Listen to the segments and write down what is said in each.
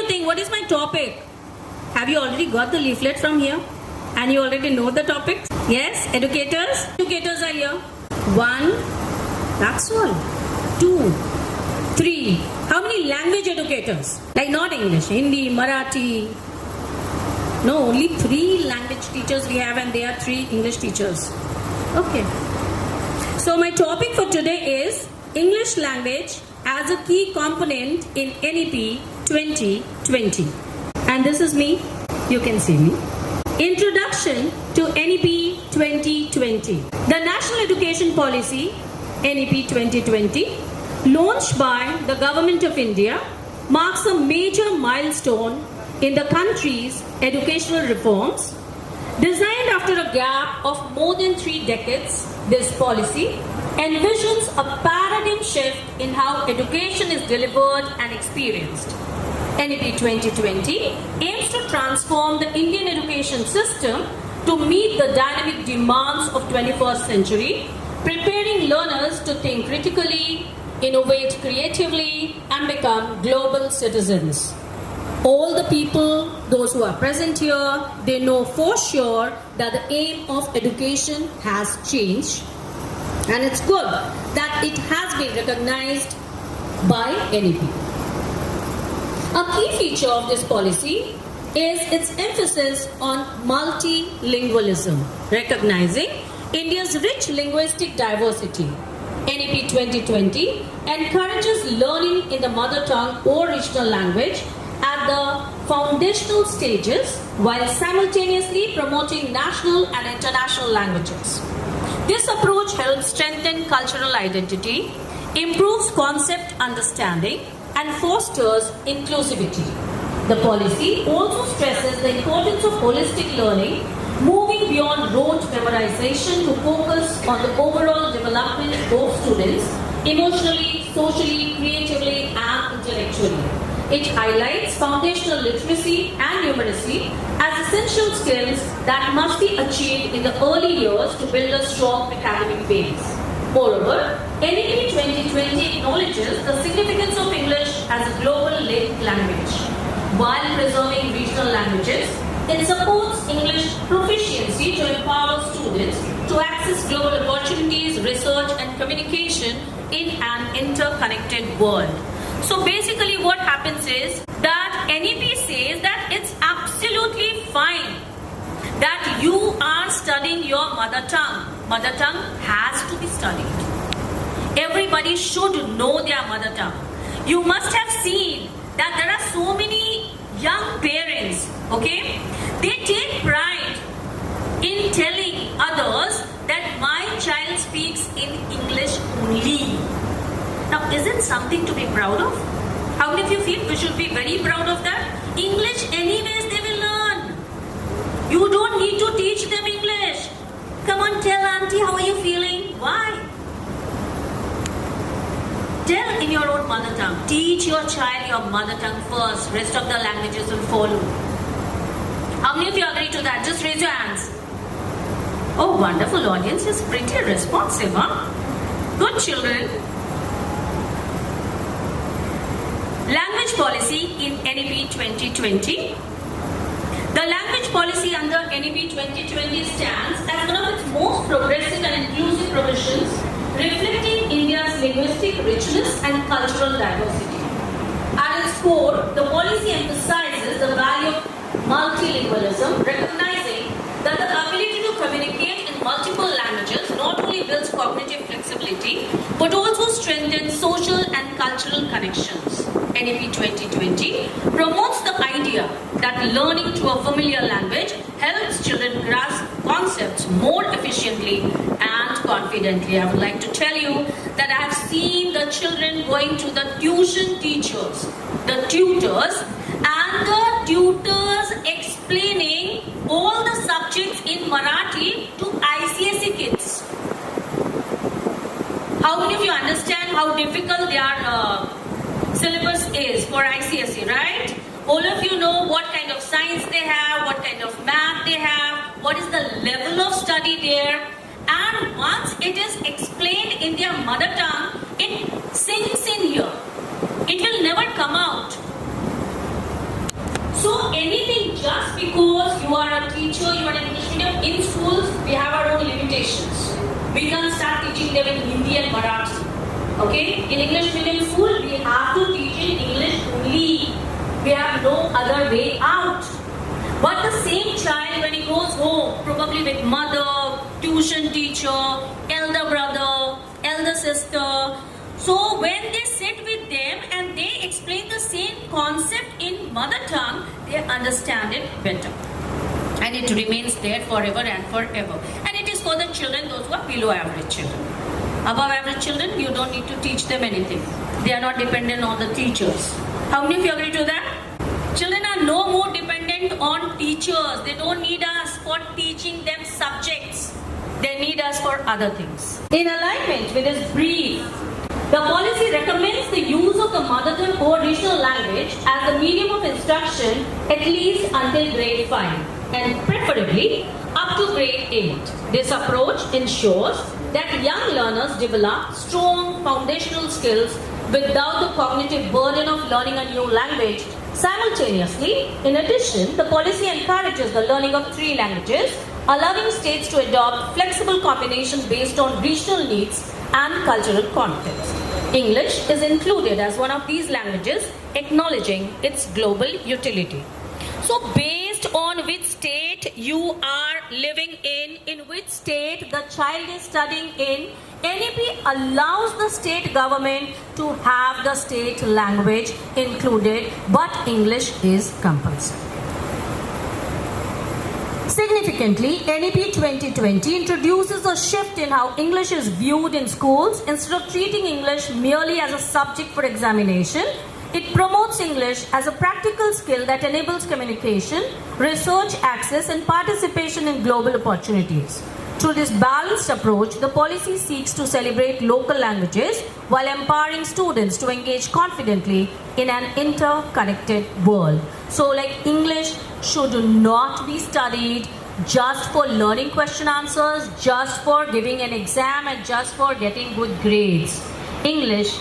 think? What is my topic? Have you already got the leaflet from here? And you already know the topics? Yes, educators? Educators are here. 1, that's all. 2, 3. How many language educators? Like not English, Hindi, Marathi. No, only 3 language teachers we have, and there are 3 English teachers. Okay. So my topic for today is English language as a key component in NEP 2020. And this is me. You can see me. Introduction to NEP 2020. The National Education Policy, NEP 2020, launched by the Government of India, marks a major milestone in the country's educational reforms. Designed after a gap of more than 3 decades, this policy envisions a paradigm shift in how education is delivered and experienced. NEP 2020 aims to transform the Indian education system to meet the dynamic demands of 21st century, preparing learners to think critically, innovate creatively, and become global citizens. All the people, those who are present here, they know for sure that the aim of education has changed, and it's good that it has been recognized by NEP. A key feature of this policy is its emphasis on multilingualism, recognizing India's rich linguistic diversity. NEP 2020 encourages learning in the mother tongue or regional language at the foundational stages while simultaneously promoting national and international languages. This approach helps strengthen cultural identity, improves concept understanding, and fosters inclusivity. The policy also stresses the importance of holistic learning, moving beyond rote memorization to focus on the overall development of students emotionally, socially, creatively, and intellectually. It highlights foundational literacy and numeracy as essential skills that must be achieved in the early years to build a strong academic base. Moreover, NEP 2020 acknowledges the significance of English as a global linked language. While preserving regional languages, it supports English proficiency to empower students to access global opportunities, research, and communication in an interconnected world. So basically what happens is that NEP says that it's absolutely fine that you are studying your mother tongue. Mother tongue has to be studied. Everybody should know their mother tongue. You must have seen that there are so many young parents, okay? They take pride in telling others that my child speaks in English only. Now, is it something to be proud of? How many of you feel we should be very proud of that? English anyways they will learn. You don't need to teach them English. Come on, tell auntie, how are you feeling? Why? Tell in your own mother tongue. Teach your child your mother tongue first. Rest of the languages will follow. How many of you agree to that? Just raise your hands. Oh, wonderful audience is pretty responsive, huh? Good children. Language policy in NEP 2020. The language policy under NEP 2020 stands as one of its most progressive and inclusive provisions, reflecting India's linguistic richness and cultural diversity. At its core, the policy emphasizes the value of multilingualism, recognizing that the ability to communicate in multiple languages not only builds cognitive flexibility, but also strengthens social and cultural connections. NEP 2020 promotes the idea that learning through a familiar language helps children grasp concepts more efficiently and confidently. I would like to tell you that I have seen the children going to the tuition teachers, the tutors, and the tutors explaining all the subjects in Marathi to ICSE kids. How many of you understand how difficult their syllabus is for ICSE, right? All of you know what kind of science they have, what kind of math they have, what is the level of study there. And once it is explained in their mother tongue, it sinks in here. It will never come out. in schools, we have our own limitations. We can't start teaching them in Hindi and Marathi. Okay? In English medium school, we have to teach in English only. We have no other way out. But the same child, when he goes home, probably with mother, tuition teacher, elder brother, elder sister, so when they sit with them and they explain the same concept in mother tongue, they understand it better. And it remains there forever and forever. And it is for the children, those who are below average children. Above average children, you don't need to teach them anything. They are not dependent on the teachers. How many of you agree to that? Children are no more dependent on teachers. They don't need us for teaching them subjects. They need us for other things. In alignment with this brief, the policy recommends the use of the mother tongue or regional language as the medium of instruction at least until grade 5 and preferably up to grade 8. This approach ensures that young learners develop strong foundational skills without the cognitive burden of learning a new language. Simultaneously, in addition, the policy encourages the learning of 3 languages, allowing states to adopt flexible combinations based on regional needs and cultural context. English is included as one of these languages, acknowledging its global utility. So, based on which state you are living in which state the child is studying in, NEP allows the state government to have the state language included, but English is compulsory. Significantly, NEP 2020 introduces a shift in how English is viewed in schools. Instead of treating English merely as a subject for examination, it promotes English as a practical skill that enables communication, research access, and participation in global opportunities. Through this balanced approach, the policy seeks to celebrate local languages while empowering students to engage confidently in an interconnected world. So, like, English should not be studied just for learning question answers, just for giving an exam, and just for getting good grades. English,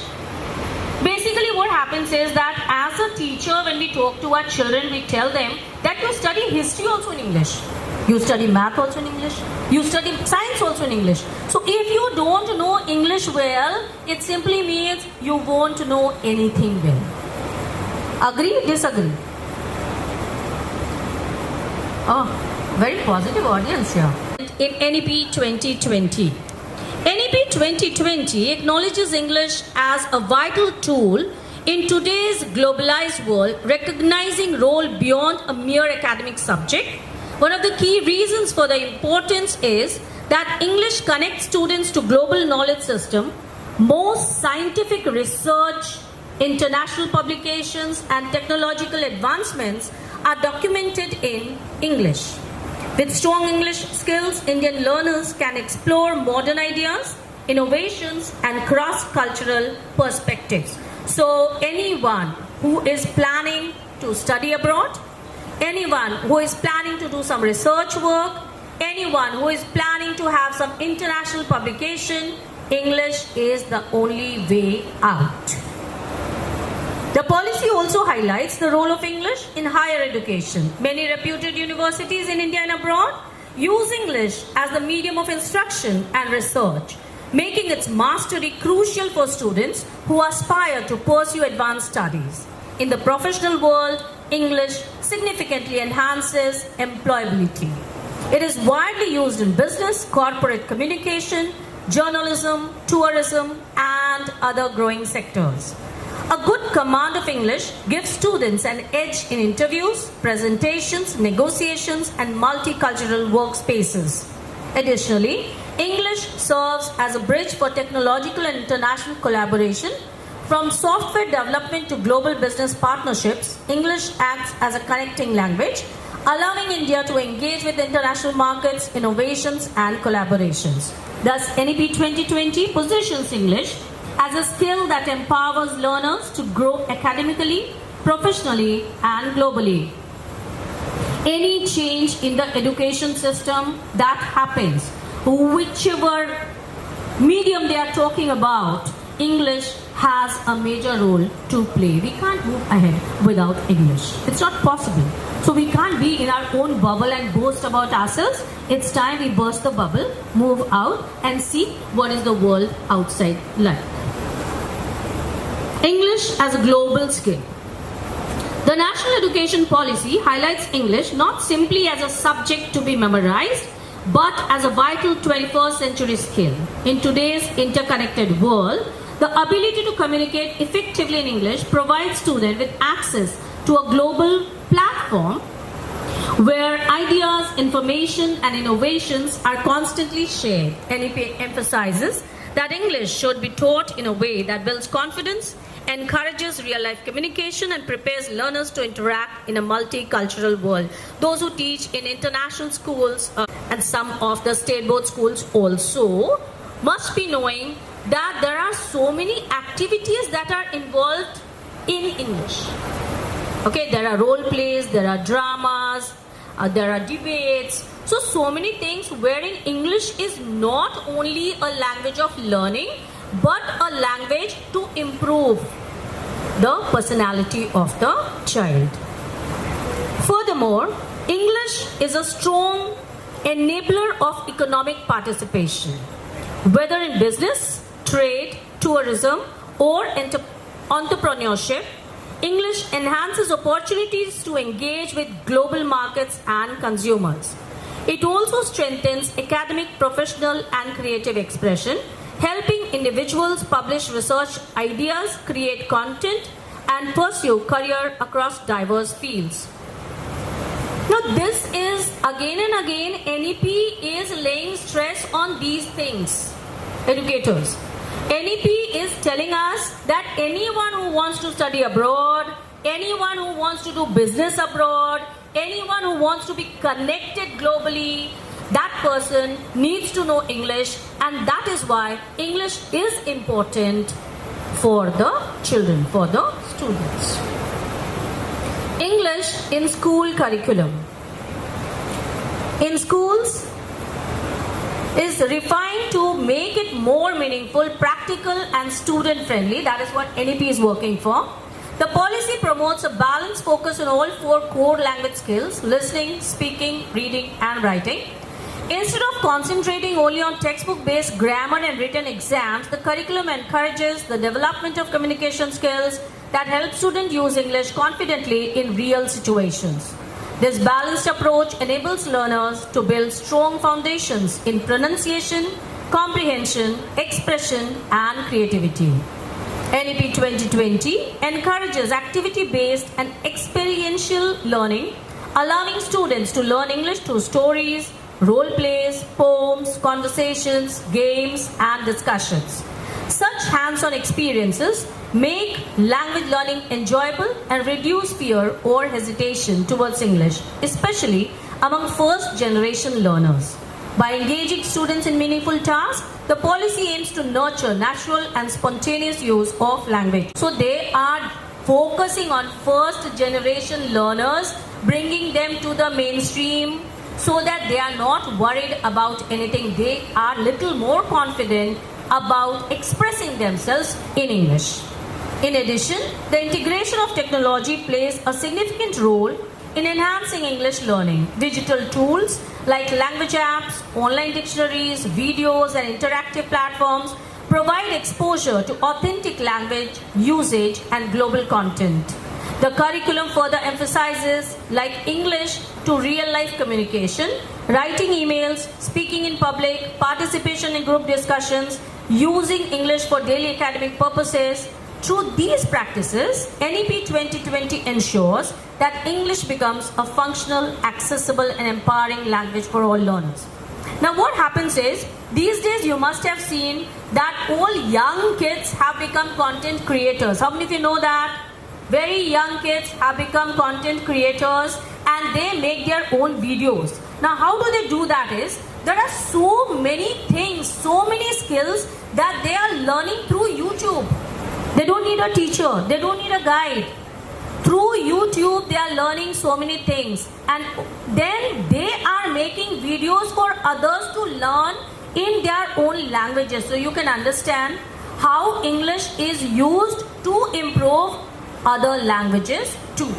basically what happens is that as a teacher, when we talk to our children, we tell them that you study history also in English. You study math also in English. You study science also in English. So if you don't know English well, it simply means you won't know anything well. Agree? Disagree? Oh, very positive audience here. In NEP 2020. NEP 2020 acknowledges English as a vital tool in today's globalized world, recognizing role beyond a mere academic subject. One of the key reasons for the importance is that English connects students to global knowledge system. Most scientific research, international publications, and technological advancements are documented in English. With strong English skills, Indian learners can explore modern ideas, innovations, and cross-cultural perspectives. So anyone who is planning to study abroad, anyone who is planning to do some research work, anyone who is planning to have some international publication, English is the only way out. The policy also highlights the role of English in higher education. Many reputed universities in India and abroad use English as the medium of instruction and research, making its mastery crucial for students who aspire to pursue advanced studies. In the professional world, English significantly enhances employability. It is widely used in business, corporate communication, journalism, tourism, and other growing sectors. A good command of English gives students an edge in interviews, presentations, negotiations, and multicultural workspaces. Additionally, English serves as a bridge for technological and international collaboration. From software development to global business partnerships, English acts as a connecting language, allowing India to engage with international markets, innovations, and collaborations. Thus, NEP 2020 positions English as a skill that empowers learners to grow academically, professionally, and globally. Any change in the education system that happens, whichever medium they are talking about, English has a major role to play. We can't move ahead without English. It's not possible. So we can't be in our own bubble and boast about ourselves it's time we burst the bubble, move out and see what is the world outside like. English as a global skill. The National Education Policy highlights English not simply as a subject to be memorized, but as a vital 21st century skill. In today's interconnected world, the ability to communicate effectively in English provides students with access to a global platform where ideas, information and innovations are constantly shared. NEP emphasizes that English should be taught in a way that builds confidence, encourages real-life communication and prepares learners to interact in a multicultural world. Those who teach in international schools and some of the state board schools also must be knowing that there are so many activities that are involved in English. Okay, there are role plays, there are dramas, there are debates. So many things wherein English is not only a language of learning, but a language to improve the personality of the child. Furthermore, English is a strong enabler of economic participation, whether in business, trade, tourism, or entrepreneurship. English enhances opportunities to engage with global markets and consumers. It also strengthens academic, professional, and creative expression, helping individuals publish research ideas, create content, and pursue career across diverse fields. Now, this is again and again, NEP is laying stress on these things. Educators, NEP is telling us that anyone who wants to study abroad, anyone who wants to do business abroad, anyone who wants to be connected globally, that person needs to know English, and that is why English is important for the children, for the students. English in school curriculum. In schools is refined to make it more meaningful, practical and student friendly. That is what NEP is working for. The policy promotes a balanced focus on all 4 core language skills: listening, speaking, reading and writing. Instead of concentrating only on textbook-based grammar and written exams, the curriculum encourages the development of communication skills that help students use English confidently in real situations. This balanced approach enables learners to build strong foundations in pronunciation, comprehension, expression, and creativity. NEP 2020 encourages activity-based and experiential learning, allowing students to learn English through stories, role plays, poems, conversations, games, and discussions. Such hands-on experiences make language learning enjoyable and reduce fear or hesitation towards English, especially among first-generation learners. By engaging students in meaningful tasks, the policy aims to nurture natural and spontaneous use of language. So they are focusing on first-generation learners, bringing them to the mainstream, so that they are not worried about anything. They are little more confident about expressing themselves in English. In addition, the integration of technology plays a significant role in enhancing English learning. Digital tools like language apps, online dictionaries, videos and interactive platforms provide exposure to authentic language usage and global content. The curriculum further emphasizes like English to real-life communication, writing emails, speaking in public, participation in group discussions, using English for daily academic purposes. Through these practices, NEP 2020 ensures that English becomes a functional, accessible and empowering language for all learners. Now what happens is, these days you must have seen that all young kids have become content creators. How many of you know that? Very young kids have become content creators and they make their own videos. Now how do they do that is, there are so many things, so many skills that they are learning through YouTube. They don't need a teacher, they don't need a guide. Through YouTube they are learning so many things, and then they are making videos for others to learn in their own languages. So you can understand how English is used to improve other languages too.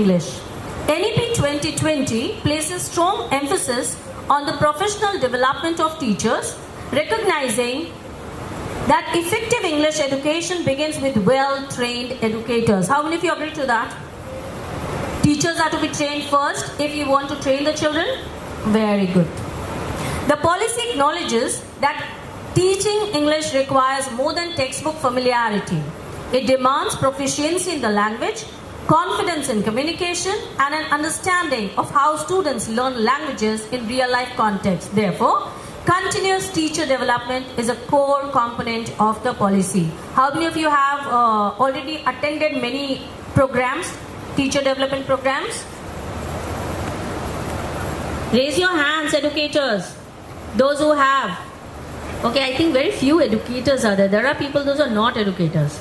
English. NEP 2020 places strong emphasis on the professional development of teachers, recognizing that effective English education begins with well-trained educators. How many of you agree to that? Teachers are to be trained first if you want to train the children? Very good. The policy acknowledges that teaching English requires more than textbook familiarity. It demands proficiency in the language, confidence in communication, and an understanding of how students learn languages in real-life context. Therefore, continuous teacher development is a core component of the policy. How many of you have already attended many programs, teacher development programs? Raise your hands, educators. Those who have. Okay, I think very few educators are there. There are people, those are not educators.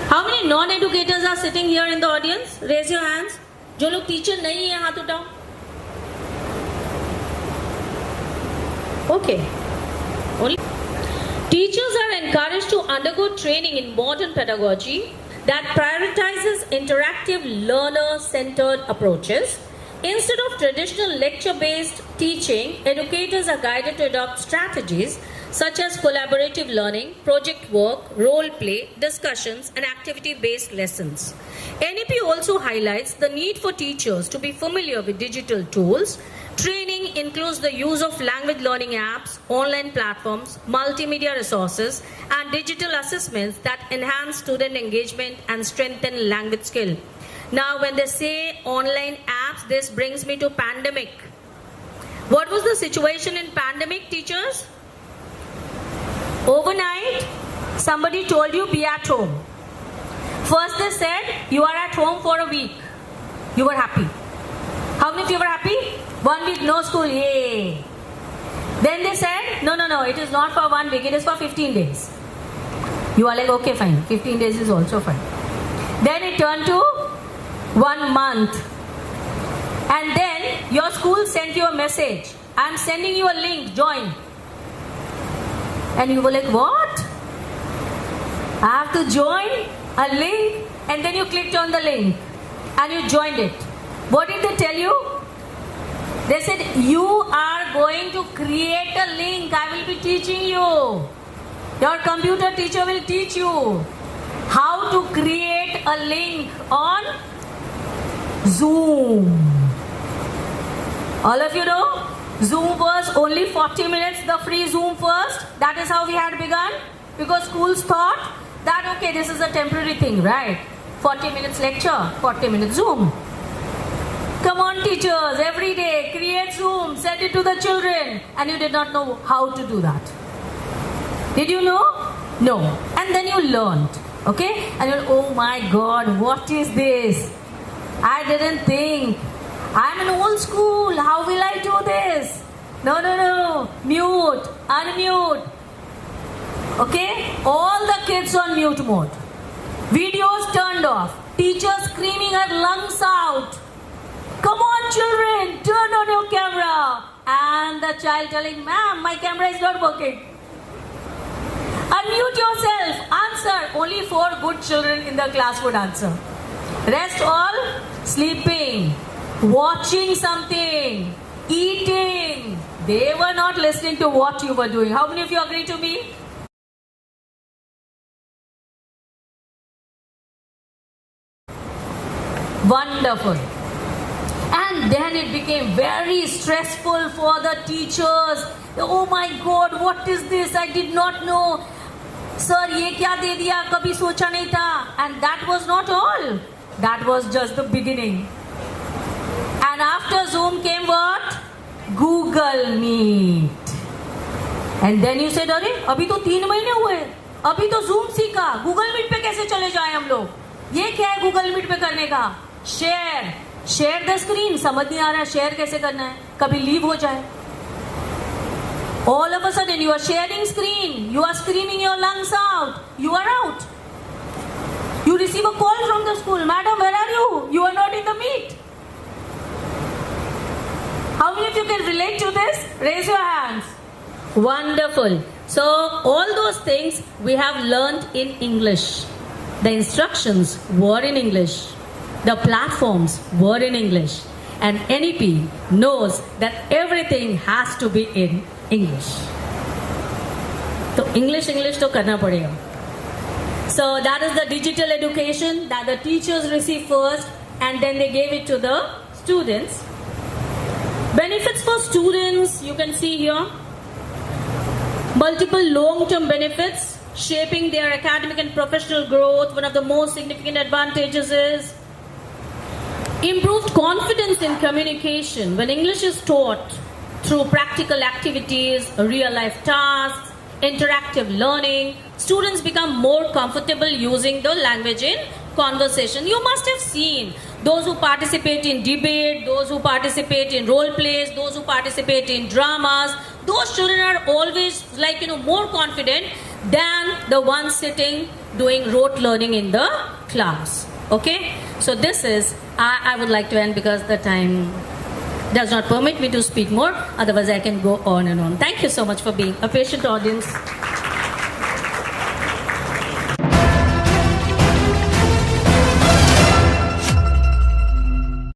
How many non-educators are sitting here in the audience? Raise your hands. जो लोग teacher नहीं है हाथ उठाओ. Okay. Only teachers are encouraged to undergo training in modern pedagogy that prioritizes interactive learner-centered approaches. Instead of traditional lecture-based teaching, educators are guided to adopt strategies such as collaborative learning, project work, role play, discussions, and activity-based lessons. NEP also highlights the need for teachers to be familiar with digital tools. Training includes the use of language learning apps, online platforms, multimedia resources, and digital assessments that enhance student engagement and strengthen language skill. Now, when they say online apps, this brings me to pandemic. What was the situation in pandemic, teachers? Overnight, somebody told you be at home. First they said you are at home for a week. You were happy. How many of you were happy? 1 week no school, yay. Then they said, no, it is not for 1 week, it is for 15 days. You are like, okay, fine, 15 days is also fine. Then it turned to 1 month. And then your school sent you a message. I am sending you a link, join. And you were like, what? I have to join a link? And then you clicked on the link and you joined it. What did they tell you? They said, you are going to create a link. I will be teaching you. Your computer teacher will teach you how to create a link on Zoom. All of you know? Zoom was only 40 minutes, the free Zoom first. That is how we had begun. Because schools thought that, okay, this is a temporary thing, right? 40 minutes lecture, 40 minutes Zoom. Come on, teachers, every day, create Zoom, send it to the children. And you did not know how to do that. Did you know? No. And then you learned, okay? And you're, oh my God, what is this? I didn't think. I'm in old school. How will I do this? No. Mute, unmute. Okay? All the kids on mute mode. Videos turned off. Teachers screaming her lungs out. Come on, children, turn on your camera. And the child telling, ma'am, my camera is not working. Unmute yourself. Answer. Only 4 good children in the class would answer. Rest all sleeping, watching something, eating. They were not listening to what you were doing. How many of you agree to me? Wonderful. And then it became very stressful for the teachers. Oh my God, what is this? I did not know. Sir, ye kya de diya? Kabhi socha nahi tha. And that was not all. That was just the beginning. And after Zoom came what? Google Meet. And then you said, अरे अभी तो 3 महीने हुए, अभी तो Zoom सीखा, Google Meet पे कैसे चले जाएं हम लोग? ये क्या है Google Meet पे करने का? Share the screen. समझ नहीं आ रहा है share कैसे करना है? कभी leave हो जाए. All of a sudden you are sharing screen, you are screaming your lungs out, you are out. You receive a call from the school, madam, where are you? You are not in the meet. How many of you can relate to this? Raise your hands. Wonderful. So all those things we have learned in English. The instructions were in English. the platforms were in English, and NEP knows that everything has to be in English. So English to karna padega. So that is the digital education that the teachers receive first, and then they gave it to the students. Benefits for students, you can see here. Multiple long-term benefits shaping their academic and professional growth. One of the most significant advantages is improved confidence in communication. When English is taught through practical activities, real-life tasks, interactive learning, students become more comfortable using the language in conversation. You must have seen those who participate in debate, those who participate in role plays, those who participate in dramas. Those children are always more confident than the ones sitting doing rote learning in the class. Okay? So this is, I would like to end because the time does not permit me to speak more. Otherwise I can go on and on. Thank you so much for being a patient audience.